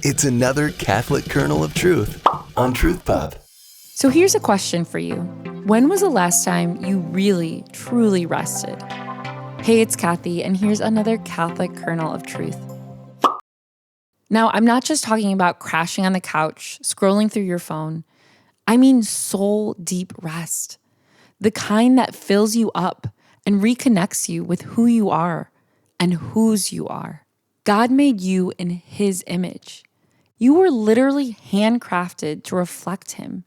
It's another Catholic kernel of truth on Truth Pop. So here's a question for you. When was the last time you really, truly rested? Hey, it's Kathy, and here's another Catholic kernel of truth. Now, I'm not just talking about crashing on the couch, scrolling through your phone. I mean soul deep rest. The kind that fills you up and reconnects you with who you are and whose you are. God made you in His image. You were literally handcrafted to reflect Him,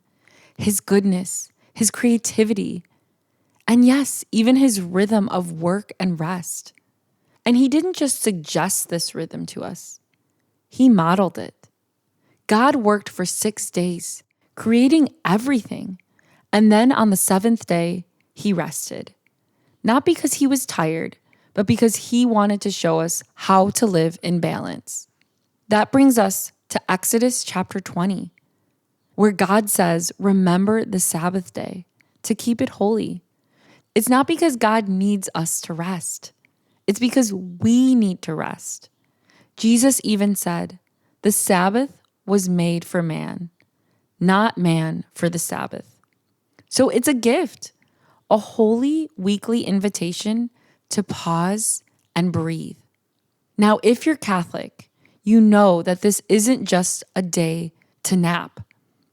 His goodness, His creativity, and yes, even His rhythm of work and rest. And He didn't just suggest this rhythm to us. He modeled it. God worked for 6 days, creating everything. And then on the 7th day, He rested. Not because He was tired, but because He wanted to show us how to live in balance. That brings us to Exodus chapter 20, where God says, remember the Sabbath day to keep it holy. It's not because God needs us to rest. It's because we need to rest. Jesus even said, the Sabbath was made for man, not man for the Sabbath. So it's a gift, a holy weekly invitation to pause and breathe. Now, if you're Catholic, you know that this isn't just a day to nap.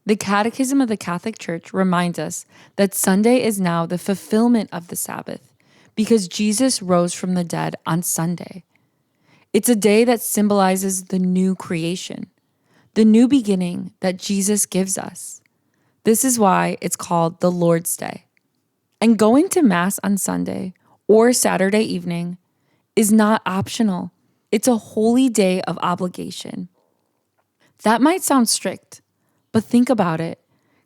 The Catechism of the Catholic Church reminds us that Sunday is now the fulfillment of the Sabbath because Jesus rose from the dead on Sunday. It's a day that symbolizes the new creation, the new beginning that Jesus gives us. This is why it's called the Lord's Day. And going to Mass on Sunday or Saturday evening is not optional. It's a holy day of obligation. That might sound strict, but think about it.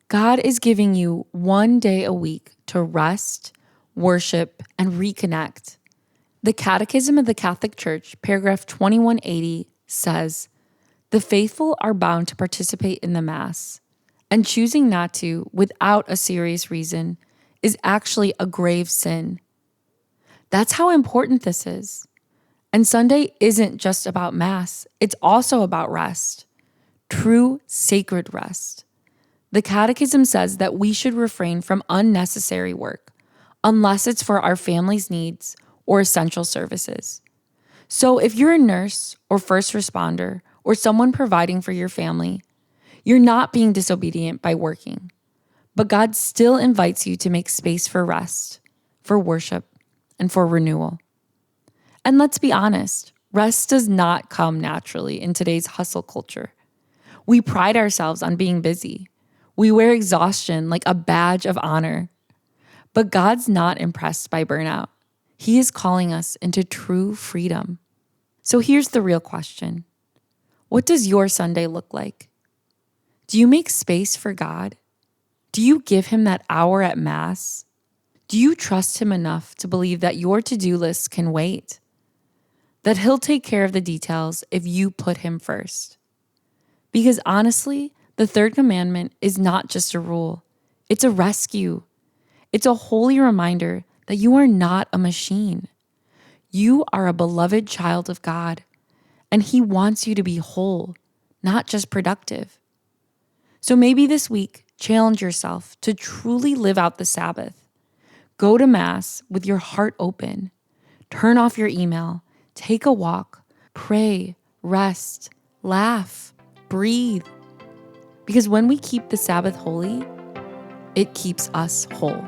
God is giving you 1 day a week to rest, worship, and reconnect. The Catechism of the Catholic Church, paragraph 2180, says, the faithful are bound to participate in the Mass, and choosing not to without a serious reason is actually a grave sin. That's how important this is. And Sunday isn't just about Mass, it's also about rest. True sacred rest. The Catechism says that we should refrain from unnecessary work, unless it's for our family's needs or essential services. So if you're a nurse or first responder or someone providing for your family, you're not being disobedient by working. But God still invites you to make space for rest, for worship, and for renewal. And let's be honest, rest does not come naturally in today's hustle culture. We pride ourselves on being busy. We wear exhaustion like a badge of honor. But God's not impressed by burnout. He is calling us into true freedom. So here's the real question. What does your Sunday look like? Do you make space for God? Do you give Him that hour at Mass? Do you trust Him enough to believe that your to-do list can wait? That He'll take care of the details if you put Him first? Because honestly, the third commandment is not just a rule. It's a rescue. It's a holy reminder that you are not a machine. You are a beloved child of God, and He wants you to be whole, not just productive. So maybe this week, challenge yourself to truly live out the Sabbath. Go to Mass with your heart open. Turn off your email. Take a walk. Pray. Rest. Laugh. Breathe. Because when we keep the Sabbath holy, it keeps us whole.